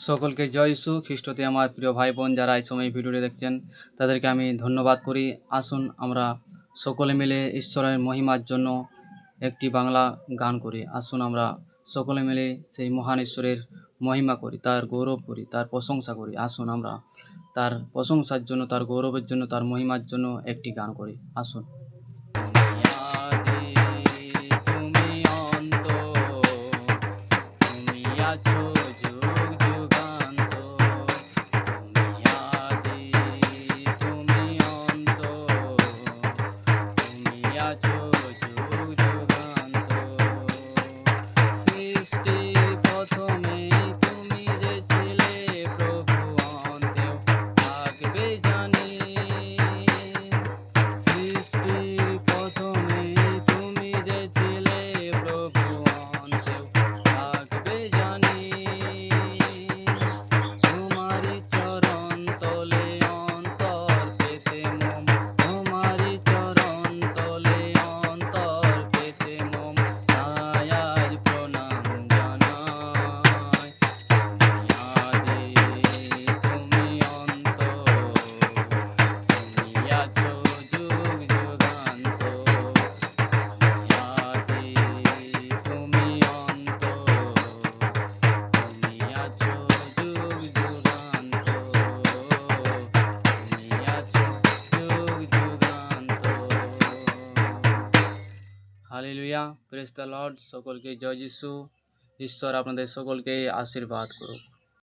সকলকে জয় যিশু খ্রিস্টতে। আমার প্রিয় ভাই বোন যারা এই সময় ভিডিওটি দেখছেন তাদেরকে আমি ধন্যবাদ করি। আসুন আমরা সকলে মিলে ঈশ্বরের মহিমার জন্য একটি বাংলা গান করি। আসুন আমরা সকলে মিলে সেই মহান ঈশ্বরের মহিমা করি, তার গৌরব করি, তার প্রশংসা করি। আসুন আমরা তার প্রশংসার জন্য, তার গৌরবের জন্য, তার মহিমার জন্য একটি গান করি। আসুন। Hallelujah, praise the lord. সকলকে জয় যিশু। ঈশ্বর আপনাদের সকলকে আশীর্বাদ করুক।